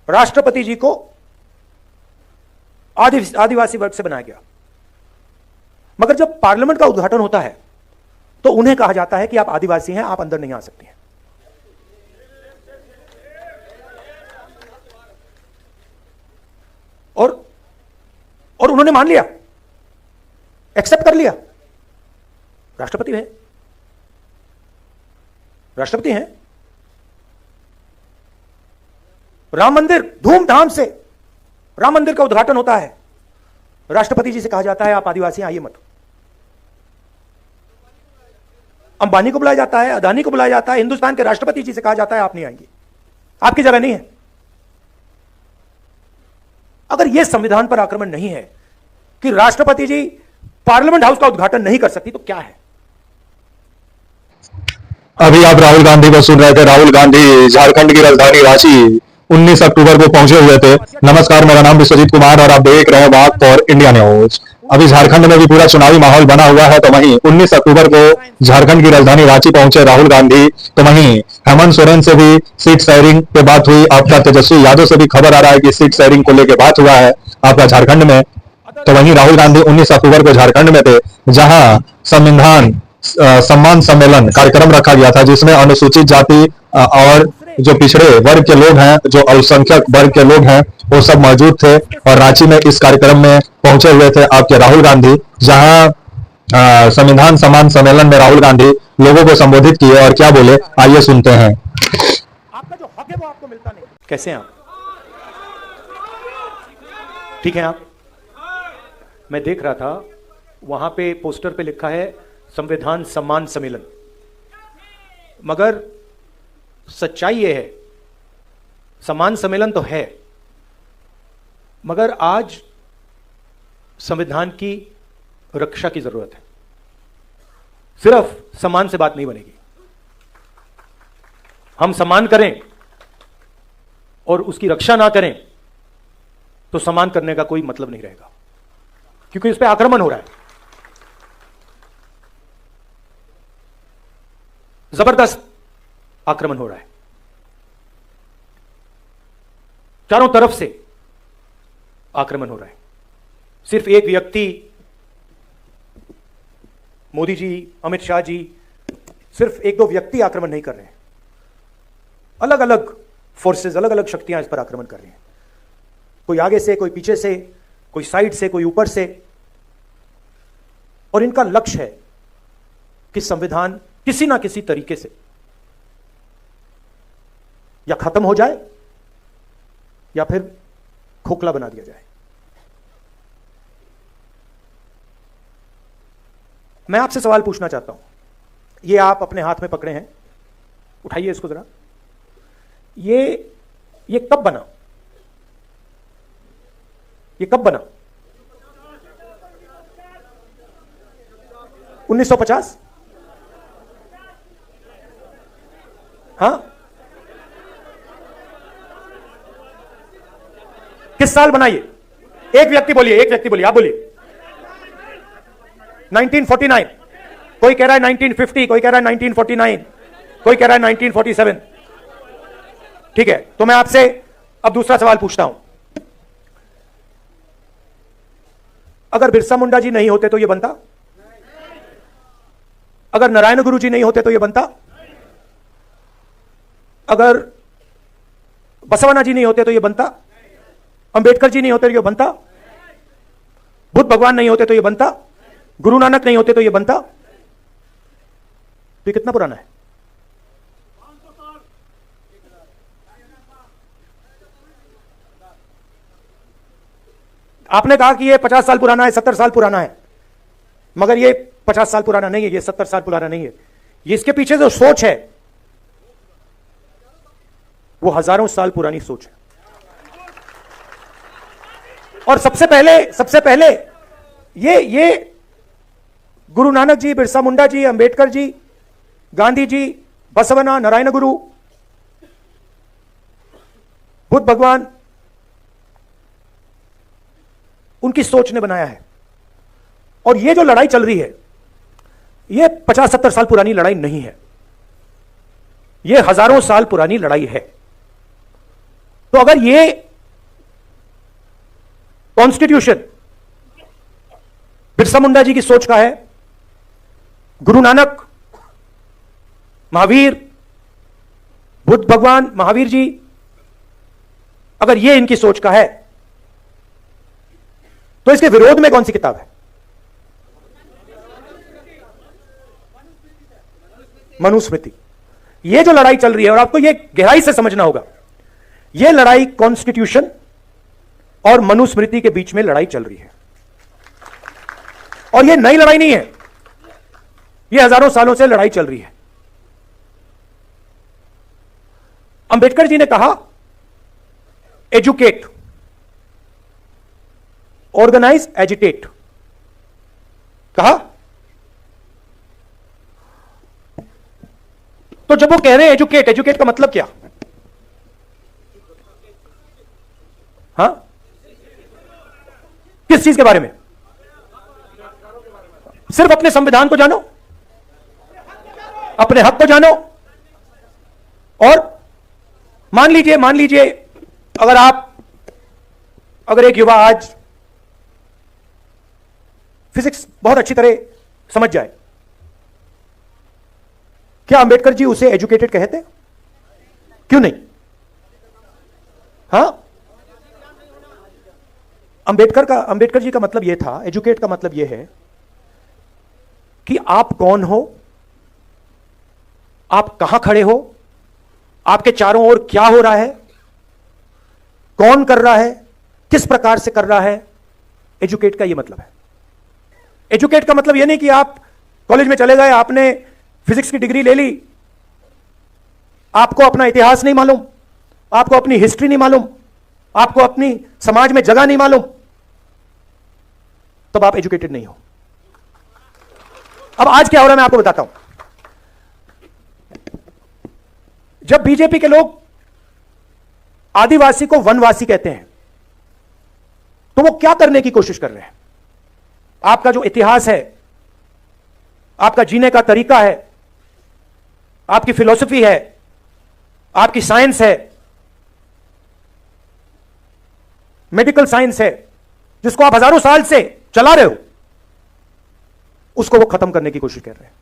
राष्ट्रपति जी को आदिवासी वर्ग से बनाया गया, मगर जब पार्लियामेंट का उद्घाटन होता है तो उन्हें कहा जाता है कि आप आदिवासी हैं, आप अंदर नहीं आ सकते हैं। और उन्होंने मान लिया, एक्सेप्ट कर लिया। राष्ट्रपति हैं, राष्ट्रपति हैं। राम मंदिर, धूमधाम से राम मंदिर का उद्घाटन होता है, राष्ट्रपति जी से कहा जाता है आप आदिवासी आइए मत। अंबानी को बुलाया जाता है, अदानी को बुलाया जाता है, हिंदुस्तान के राष्ट्रपति जी से कहा जाता है आप नहीं आएंगे, आपकी जगह नहीं है। अगर यह संविधान पर आक्रमण नहीं है कि राष्ट्रपति जी पार्लियामेंट हाउस का उद्घाटन नहीं कर सकती, तो क्या है? अभी आप राहुल गांधी को सुन रहे थे। राहुल गांधी झारखंड की राजधानी रांची 19 अक्टूबर को पहुंचे हुए थे। नमस्कार, मेरा नाम विश्वजीत कुमार और आप देख रहे हैं बात फॉर इंडिया न्यूज। अभी झारखंड में भी पूरा चुनावी माहौल बना हुआ है, तो वहीं 19 अक्टूबर को झारखंड की राजधानी रांची पहुंचे राहुल गांधी। तो वहीं हेमंत सोरेन से भी सीट शेयरिंग पे बात हुई। आपका तेजस्वी यादव से भी खबर आ रहा है कि सीट शेयरिंग को लेकर बात हुआ है आपका झारखंड में। तो वहीं राहुल गांधी 19 अक्टूबर को झारखंड में थे, जहां संविधान सम्मान सम्मेलन कार्यक्रम रखा गया था, जिसमें अनुसूचित जाति और जो पिछड़े वर्ग के लोग हैं, जो अल्पसंख्यक वर्ग के लोग हैं, वो सब मौजूद थे। और रांची में इस कार्यक्रम में पहुंचे हुए थे आपके राहुल गांधी, जहां संविधान सम्मान सम्मेलन में राहुल गांधी लोगों को संबोधित किए और क्या बोले, आइए सुनते हैं। आपका जो हक है वो आपको मिलता नहीं। कैसे हैं आप? ठीक है आप? मैं देख रहा था वहां पे पोस्टर पे लिखा है संविधान सम्मान सम्मेलन, मगर सच्चाई यह है सम्मान सम्मेलन तो है, मगर आज संविधान की रक्षा की जरूरत है। सिर्फ सम्मान से बात नहीं बनेगी। हम सम्मान करें और उसकी रक्षा ना करें तो सम्मान करने का कोई मतलब नहीं रहेगा, क्योंकि इस पे आक्रमण हो रहा है, जबरदस्त आक्रमण हो रहा है। चारों तरफ से आक्रमण हो रहा है। सिर्फ एक व्यक्ति, मोदी जी, अमित शाह जी, सिर्फ एक दो व्यक्ति आक्रमण नहीं कर रहे हैं। अलग अलग फोर्सेस, अलग अलग शक्तियां इस पर आक्रमण कर रही हैं। कोई आगे से, कोई पीछे से, कोई साइड से, कोई ऊपर से। और इनका लक्ष्य है कि संविधान किसी ना किसी तरीके से या खत्म हो जाए या फिर खोखला बना दिया जाए। मैं आपसे सवाल पूछना चाहता हूं। ये आप अपने हाथ में पकड़े हैं, उठाइए इसको जरा। ये कब बना? ये कब बना? 1950? हाँ, किस साल बना ये? एक व्यक्ति बोलिए, एक व्यक्ति बोलिए, आप बोलिए। 1949। कोई कह रहा है 1950, कोई कह रहा है 1949, कोई कह रहा है 1947। ठीक है, तो मैं आपसे अब दूसरा सवाल पूछता हूं। अगर बिरसा मुंडा जी नहीं होते तो ये बनता? अगर नारायण गुरु जी नहीं होते तो ये बनता? अगर बसवन्ना जी नहीं होते तो ये बनता? अंबेडकर जी नहीं होते तो ये बनता? बुद्ध भगवान नहीं होते तो ये बनता? गुरु नानक नहीं होते तो ये बनता? तो ये कितना पुराना है? आपने कहा कि ये 50 साल पुराना है, 70 साल पुराना है, मगर ये 50 साल पुराना नहीं है, ये 70 साल पुराना नहीं है। ये इसके पीछे जो सोच है वो हजारों साल पुरानी सोच है। और सबसे पहले ये गुरु नानक जी, बिरसा मुंडा जी, अंबेडकर जी, गांधी जी, बसवन्ना, नारायण गुरु, बुद्ध भगवान, उनकी सोच ने बनाया है। और ये जो लड़ाई चल रही है ये 50-70 साल पुरानी लड़ाई नहीं है, ये हजारों साल पुरानी लड़ाई है। तो अगर ये कॉन्स्टिट्यूशन बिरसा मुंडा जी की सोच का है, गुरु नानक, महावीर, बुद्ध भगवान, महावीर जी, अगर ये इनकी सोच का है, तो इसके विरोध में कौन सी किताब है? मनुस्मृति। ये जो लड़ाई चल रही है, और आपको ये गहराई से समझना होगा, ये लड़ाई कॉन्स्टिट्यूशन और मनुस्मृति के बीच में लड़ाई चल रही है। और ये नई लड़ाई नहीं है, ये हजारों सालों से लड़ाई चल रही है। अंबेडकर जी ने कहा एजुकेट, ऑर्गेनाइज, एजिटेट, कहा। तो जब वो कह रहे हैं एजुकेट, एजुकेट का मतलब क्या? हाँ, किस चीज के बारे में? सिर्फ अपने संविधान को जानो, अपने हक को जानो। और मान लीजिए अगर एक युवा आज फिजिक्स बहुत अच्छी तरह समझ जाए, क्या अंबेडकर जी उसे एजुकेटेड कहते? क्यों नहीं? हां, अंबेडकर जी का मतलब यह था, एजुकेट का मतलब यह है कि आप कौन हो, आप कहां खड़े हो, आपके चारों ओर क्या हो रहा है, कौन कर रहा है, किस प्रकार से कर रहा है। एजुकेट का यह मतलब है। एजुकेट का मतलब यह नहीं कि आप कॉलेज में चले गए, आपने फिजिक्स की डिग्री ले ली, आपको अपना इतिहास नहीं मालूम, आपको अपनी हिस्ट्री नहीं मालूम, आपको अपनी समाज में जगह नहीं मालूम, तब आप एजुकेटेड नहीं हो। अब आज क्या हो रहा है मैं आपको बताता हूं। जब बीजेपी के लोग आदिवासी को वनवासी कहते हैं, तो वो क्या करने की कोशिश कर रहे हैं? आपका जो इतिहास है, आपका जीने का तरीका है, आपकी फिलॉसफी है, आपकी साइंस है, मेडिकल साइंस है, जिसको आप हजारों साल से चला रहे हो, उसको वो खत्म करने की कोशिश कर रहे हैं।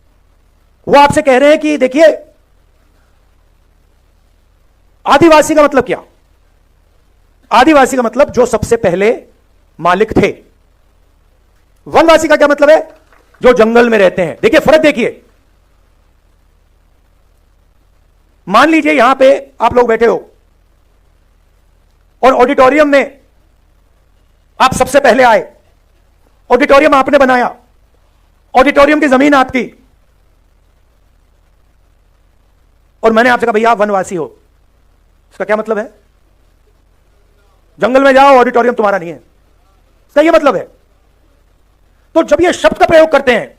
वो आपसे कह रहे हैं कि देखिए, आदिवासी का मतलब क्या? आदिवासी का मतलब जो सबसे पहले मालिक थे। वनवासी का क्या मतलब है? जो जंगल में रहते हैं। देखिए फर्क, देखिए, मान लीजिए यहां पे आप लोग बैठे हो और ऑडिटोरियम में आप सबसे पहले आए, ऑडिटोरियम आपने बनाया, ऑडिटोरियम की जमीन आपकी, और मैंने आपसे कहा भैया आप वनवासी हो। इसका क्या मतलब है? जंगल में जाओ, ऑडिटोरियम तुम्हारा नहीं है, इसका यह मतलब है। तो जब ये शब्द का प्रयोग करते हैं,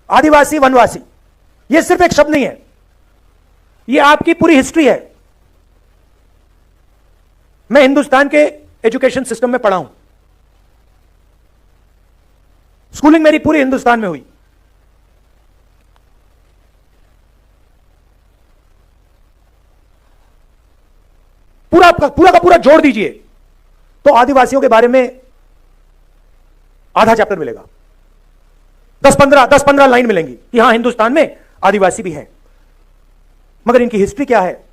आदिवासी, वनवासी, ये सिर्फ एक शब्द नहीं है, ये आपकी पूरी हिस्ट्री है। मैं हिंदुस्तान के एजुकेशन सिस्टम में पढ़ा हूं, स्कूलिंग मेरी पूरी हिंदुस्तान में हुई। पूरा का पूरा जोड़ दीजिए तो आदिवासियों के बारे में आधा चैप्टर मिलेगा, 10-15 लाइन मिलेंगी कि हां हिंदुस्तान में आदिवासी भी हैं। मगर इनकी हिस्ट्री क्या है,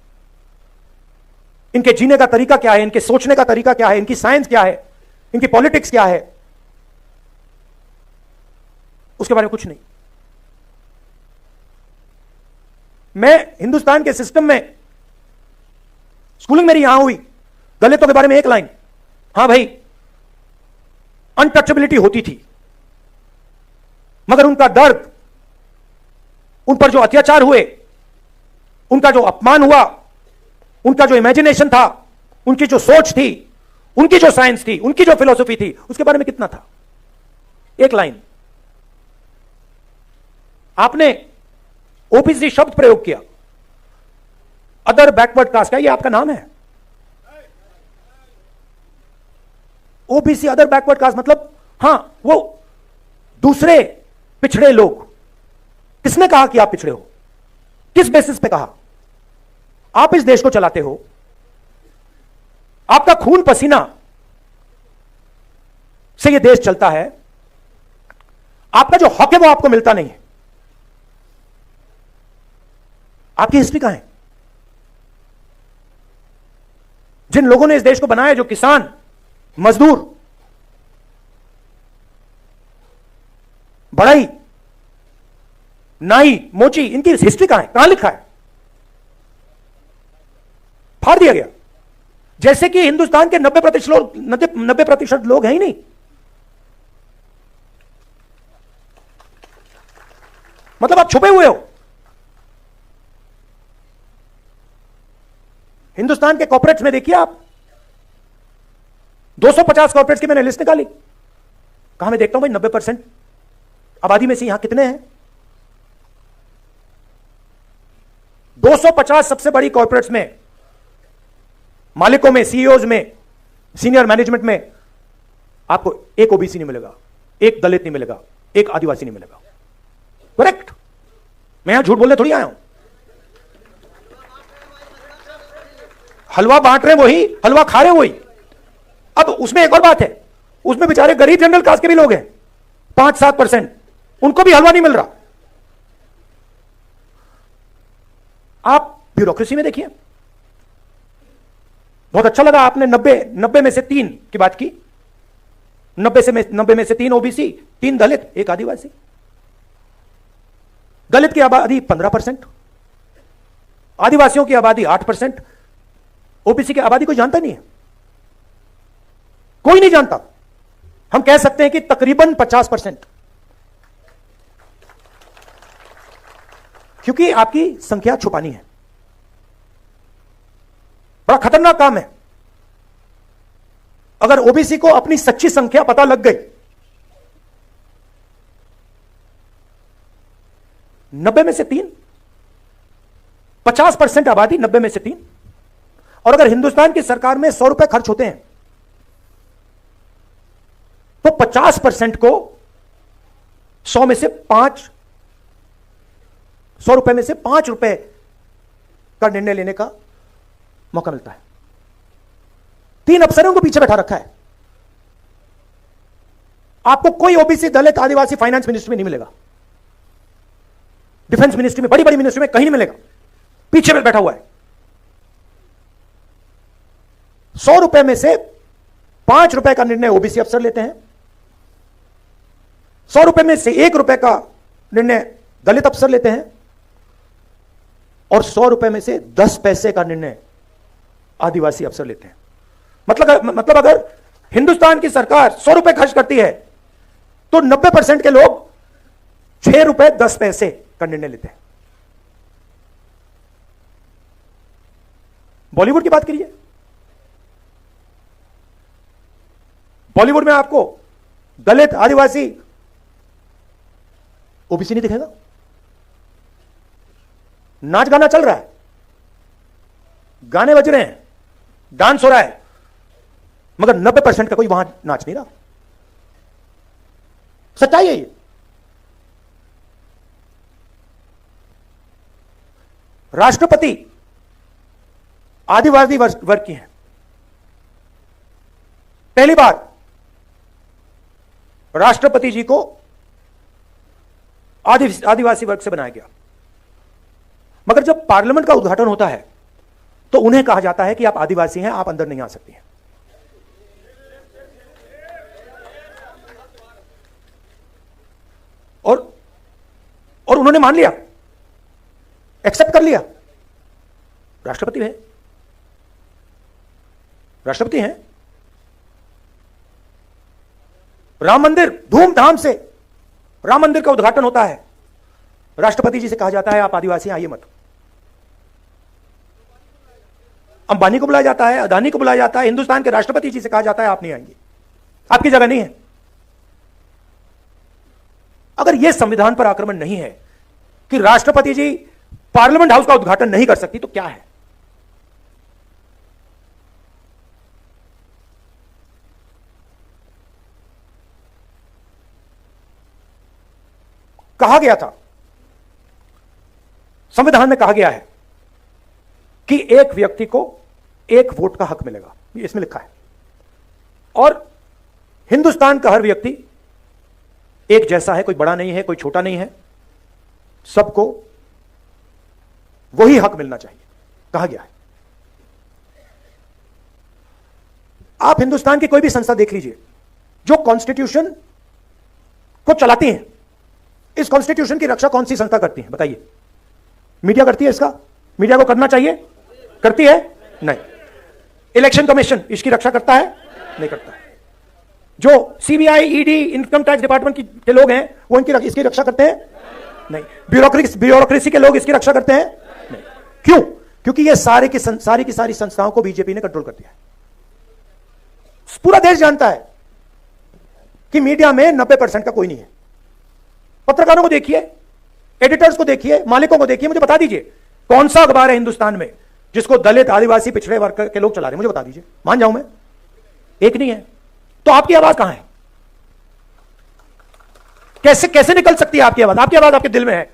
इनके जीने का तरीका क्या है, इनके सोचने का तरीका क्या है, इनकी साइंस क्या है, इनकी पॉलिटिक्स क्या है, उसके बारे में कुछ नहीं। मैं हिंदुस्तान के सिस्टम में, स्कूलिंग मेरी यहां हुई, दलितों के बारे में एक लाइन, हां भाई अनटचेबिलिटी होती थी, मगर उनका दर्द, उन पर जो अत्याचार हुए, उनका जो अपमान हुआ, उनका जो इमेजिनेशन था, उनकी जो सोच थी, उनकी जो साइंस थी, उनकी जो फिलॉसफी थी, उसके बारे में कितना था? एक लाइन। आपने ओबीसी शब्द प्रयोग किया, अदर बैकवर्ड कास्ट, क्या ये आपका नाम है? ओबीसी, अदर बैकवर्ड कास्ट मतलब हां वो दूसरे पिछड़े लोग। किसने कहा कि आप पिछड़े हो? किस बेसिस पे कहा? आप इस देश को चलाते हो, आपका खून पसीना से यह देश चलता है, आपका जो हक है वो आपको मिलता नहीं है। आपकी हिस्ट्री कहां है? जिन लोगों ने इस देश को बनाया, जो किसान, मजदूर, बढ़ई, नाई, मोची, इनकी हिस्ट्री कहां है? कहां लिखा है? फाड़ दिया गया। जैसे कि हिंदुस्तान के 90% लोग हैं ही नहीं। मतलब आप छुपे हुए हो। हिंदुस्तान के कॉर्पोरेट्स में देखिए आप, 250 कॉर्पोरेट्स की मैंने लिस्ट निकाली। कहां मैं देखता हूं भाई 90% आबादी में से यहां कितने हैं? 250 सबसे बड़ी कॉर्पोरेट्स में, मालिकों में, सीईओज में, सीनियर मैनेजमेंट में आपको एक ओबीसी नहीं मिलेगा, एक दलित नहीं मिलेगा, एक आदिवासी नहीं मिलेगा। करेक्ट? मैं यहां झूठ बोलने थोड़ी आया हूं। हलवा बांट रहे वही, हलवा खा रहे वही। अब उसमें एक और बात है, उसमें बेचारे गरीब जनरल कास्ट के भी लोग हैं, 5-7%, उनको भी हलवा नहीं मिल रहा। आप ब्यूरोक्रेसी में देखिए। बहुत अच्छा लगा आपने 90 में से 3 की बात की। 90 में से 3 ओबीसी, 3 दलित, 1 आदिवासी। दलित की आबादी 15%, आदिवासियों की आबादी 8%, ओबीसी की आबादी कोई जानता नहीं है, कोई नहीं जानता। हम कह सकते हैं कि तकरीबन 50%, क्योंकि आपकी संख्या छुपानी है। बड़ा खतरनाक काम है। अगर ओबीसी को अपनी सच्ची संख्या पता लग गई, 90 में से 3, 50% आबादी, 90 में से 3। और अगर हिंदुस्तान की सरकार में 100 रुपए खर्च होते हैं, तो 50% को 100 में से 5, 100 रुपए में से 5 रुपए का निर्णय लेने का मौका मिलता है। 3 अफसरों को पीछे बैठा रखा है। आपको कोई ओबीसी, दलित, आदिवासी फाइनेंस मिनिस्ट्री में नहीं मिलेगा, डिफेंस मिनिस्ट्री में, बड़ी बड़ी मिनिस्ट्री में कहीं नहीं मिलेगा। पीछे में बैठा हुआ है। 100 रुपए में से 5 रुपए का निर्णय ओबीसी अफसर लेते हैं, 100 रुपए में से 1 रुपए का निर्णय दलित अफसर लेते हैं, और 100 रुपए में से 10 पैसे का निर्णय आदिवासी अफसर लेते हैं। मतलब अगर हिंदुस्तान की सरकार 100 रुपए खर्च करती है, तो 90% के लोग 6 रुपए 10 पैसे का निर्णय लेते हैं। बॉलीवुड की बात करिए। बॉलीवुड में आपको दलित, आदिवासी, ओबीसी नहीं दिखेगा। नाच गाना चल रहा है, गाने बज रहे हैं, डांस हो रहा है, मगर 90% का कोई वहां नाच नहीं रहा। सच्चाई है ये। राष्ट्रपति आदिवासी वर्ग की हैं। पहली बार राष्ट्रपति जी को आदिवासी वर्ग से बनाया गया। मगर जब पार्लियामेंट का उद्घाटन होता है, तो उन्हें कहा जाता है कि आप आदिवासी हैं, आप अंदर नहीं आ सकती हैं। और उन्होंने मान लिया, एक्सेप्ट कर लिया। राष्ट्रपति है, राष्ट्रपति हैं। राम मंदिर, धूमधाम से राम मंदिर का उद्घाटन होता है। राष्ट्रपति जी से कहा जाता है आप आदिवासी आइए मत। अंबानी को बुलाया जाता है, अदानी को बुलाया जाता है, हिंदुस्तान के राष्ट्रपति जी से कहा जाता है आप नहीं आएंगे, आपकी जगह नहीं है। अगर यह संविधान पर आक्रमण नहीं है कि राष्ट्रपति जी पार्लियामेंट हाउस का उद्घाटन नहीं कर सकती, तो क्या है? कहा गया था, संविधान में कहा गया है कि एक व्यक्ति को 1 वोट का हक मिलेगा। ये इसमें लिखा है। और हिंदुस्तान का हर व्यक्ति एक जैसा है, कोई बड़ा नहीं है, कोई छोटा नहीं है, सबको वही हक मिलना चाहिए, कहा गया है। आप हिंदुस्तान की कोई भी संस्था देख लीजिए जो कॉन्स्टिट्यूशन को चलाती है, इस कॉन्स्टिट्यूशन की रक्षा कौन सी संस्था करती है बताइए? मीडिया करती है इसका? मीडिया को करना चाहिए? करती है? नहीं। इलेक्शन कमीशन इसकी रक्षा करता है? नहीं करता है। जो CBI, ED, income tax department के लोग हैं वो इसकी रक्षा करते हैं? नहीं। ब्यूरोक्रेसी के लोग इसकी रक्षा करते हैं? नहीं। क्यों? क्योंकि ये सारी की सारी संस्थाओं को बीजेपी ने कंट्रोल कर दिया है। पूरा देश जानता है कि मीडिया में 90% का कोई नहीं है। पत्रकारों को देखिए, एडिटर्स को देखिए, मालिकों को देखिए, मुझे बता दीजिए कौन सा अखबार है हिंदुस्तान में जिसको दलित, आदिवासी, पिछड़े वर्ग के लोग चला रहे हैं? मुझे बता दीजिए, मान जाऊं मैं, एक नहीं है। तो आपकी आवाज कहां है? कैसे निकल सकती है आपकी आवाज? आपकी आवाज आपके दिल में है,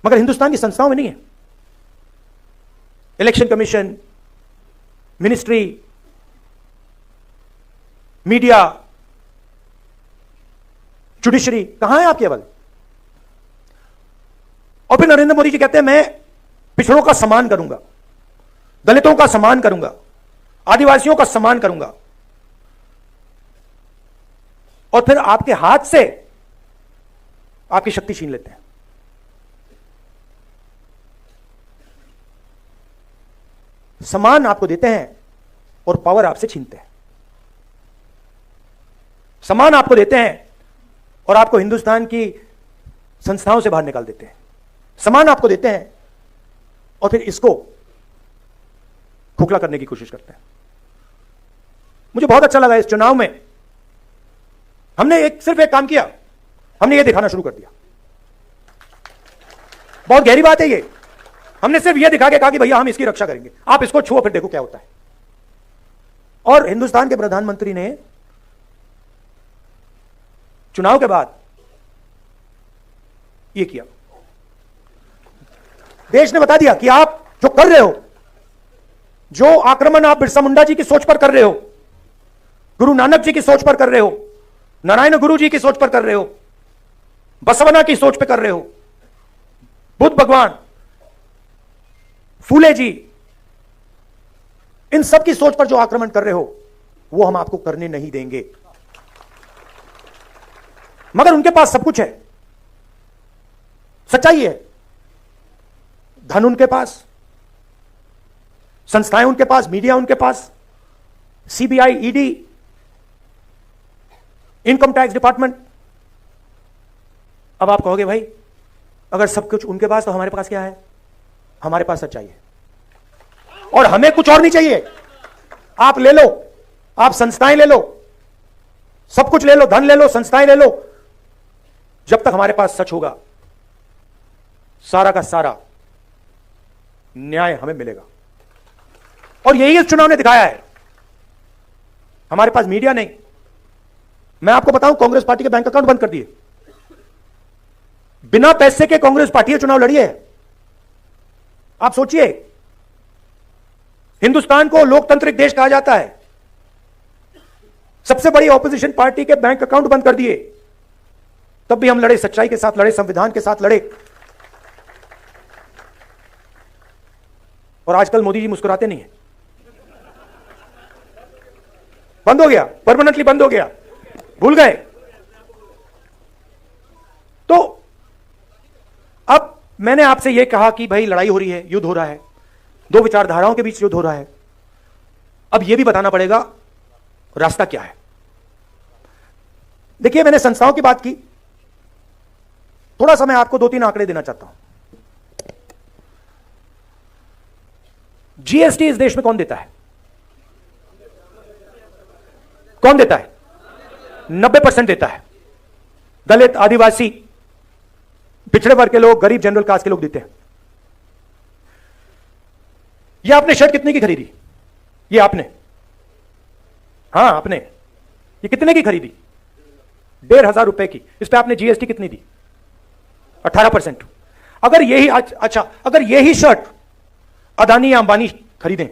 मगर हिंदुस्तान की संस्थाओं में नहीं है। Election commission, ministry, media, judiciary, कहां है आपकी आवाज? और फिर नरेंद्र मोदी जी कहते हैं मैं पिछड़ों का सम्मान करूंगा, दलितों का सम्मान करूंगा, आदिवासियों का सम्मान करूंगा, और फिर आपके हाथ से आपकी शक्ति छीन लेते हैं। सम्मान आपको देते हैं और पावर आपसे छीनते हैं। सम्मान आपको देते हैं और आपको हिंदुस्तान की संस्थाओं से बाहर निकाल देते हैं। सम्मान आपको देते हैं और फिर इसको खोखला करने की कोशिश करते हैं। मुझे बहुत अच्छा लगा इस चुनाव में हमने सिर्फ एक काम किया, हमने ये दिखाना शुरू कर दिया। बहुत गहरी बात है ये। हमने सिर्फ ये दिखा के कहा कि भैया हम इसकी रक्षा करेंगे, आप इसको छुओ फिर देखो क्या होता है। और हिंदुस्तान के प्रधानमंत्री ने चुनाव के बाद यह किया। देश ने बता दिया कि आप जो कर रहे हो, जो आक्रमण आप बिरसा मुंडा जी की सोच पर कर रहे हो, गुरु नानक जी की सोच पर कर रहे हो, नारायण गुरु जी की सोच पर कर रहे हो, बसवना की सोच पर कर रहे हो, बुद्ध भगवान, फूले जी, इन सब की सोच पर जो आक्रमण कर रहे हो वो हम आपको करने नहीं देंगे। मगर उनके पास सब कुछ है, सच्चाई है, धन उनके पास, संस्थाएं उनके पास, मीडिया उनके पास, CBI, ED, income tax department. अब आप कहोगे भाई अगर सब कुछ उनके पास तो हमारे पास क्या है? हमारे पास सच्चाई है और हमें कुछ और नहीं चाहिए। आप ले लो, आप संस्थाएं ले लो, सब कुछ ले लो, धन ले लो, संस्थाएं ले लो, जब तक हमारे पास सच होगा सारा का सारा न्याय हमें मिलेगा। और यही इस चुनाव ने दिखाया है। हमारे पास मीडिया नहीं। मैं आपको बताऊं, कांग्रेस पार्टी के बैंक अकाउंट बंद कर दिए। बिना पैसे के कांग्रेस पार्टी चुनाव लड़ी है। आप सोचिए, हिंदुस्तान को लोकतांत्रिक देश कहा जाता है, सबसे बड़ी ऑपोजिशन पार्टी के बैंक अकाउंट बंद कर दिए, तब भी हम लड़े, सच्चाई के साथ लड़े, संविधान के साथ लड़े। और आजकल मोदी जी मुस्कुराते नहीं है। बंद हो गया, परमानेंटली बंद हो गया, भूल गए। तो अब मैंने आपसे यह कहा कि भाई लड़ाई हो रही है, युद्ध हो रहा है, दो विचारधाराओं के बीच युद्ध हो रहा है। अब यह भी बताना पड़ेगा रास्ता क्या है। देखिए, मैंने संस्थाओं की बात की, थोड़ा सा मैं आपको 2-3 आंकड़े देना चाहता हूं। जीएसटी इस देश में कौन देता है? कौन देता है? 90% देता है। दलित, आदिवासी, पिछड़े वर्ग के लोग, गरीब, जनरल कास्ट के लोग देते हैं। ये आपने शर्ट कितने की खरीदी? ये आपने, हाँ आपने, ये कितने की खरीदी? 1,500 रुपए की। इस पे आपने जीएसटी कितनी दी? 18%। अगर यही, अच्छा, अगर यही शर्ट अदानी या अंबानी खरीदें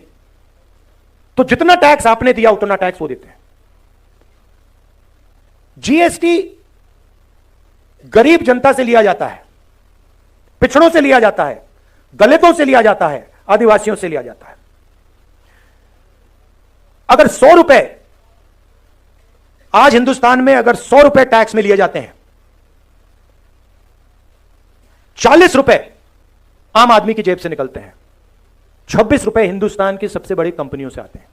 तो जितना टैक्स आपने दिया उतना टैक्स वो देते हैं। जीएसटी गरीब जनता से लिया जाता है, पिछड़ों से लिया जाता है, दलितों से लिया जाता है, आदिवासियों से लिया जाता है। अगर 100 रुपए आज हिंदुस्तान में अगर 100 रुपए टैक्स में लिए जाते हैं, 40 रुपए आम आदमी की जेब से निकलते हैं, 26 रुपए हिंदुस्तान की सबसे बड़ी कंपनियों से आते हैं।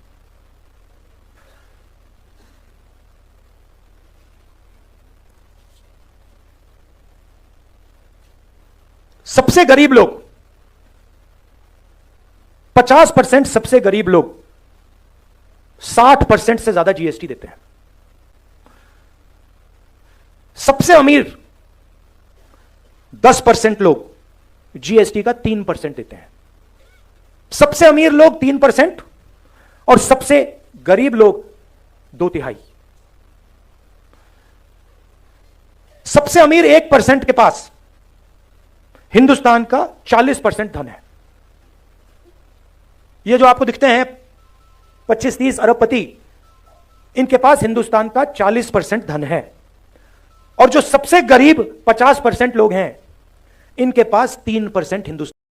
सबसे गरीब लोग 50%, सबसे गरीब लोग 60% से ज्यादा जीएसटी देते हैं। सबसे अमीर 10% लोग जीएसटी का 3% देते हैं। सबसे अमीर लोग 3% और सबसे गरीब लोग 2/3। सबसे अमीर 1% के पास हिंदुस्तान का 40% धन है। ये जो आपको दिखते हैं 25-30 अरबपति, इनके पास हिंदुस्तान का 40% धन है। और जो सबसे गरीब 50% लोग हैं, इनके पास 3% हिंदुस्तान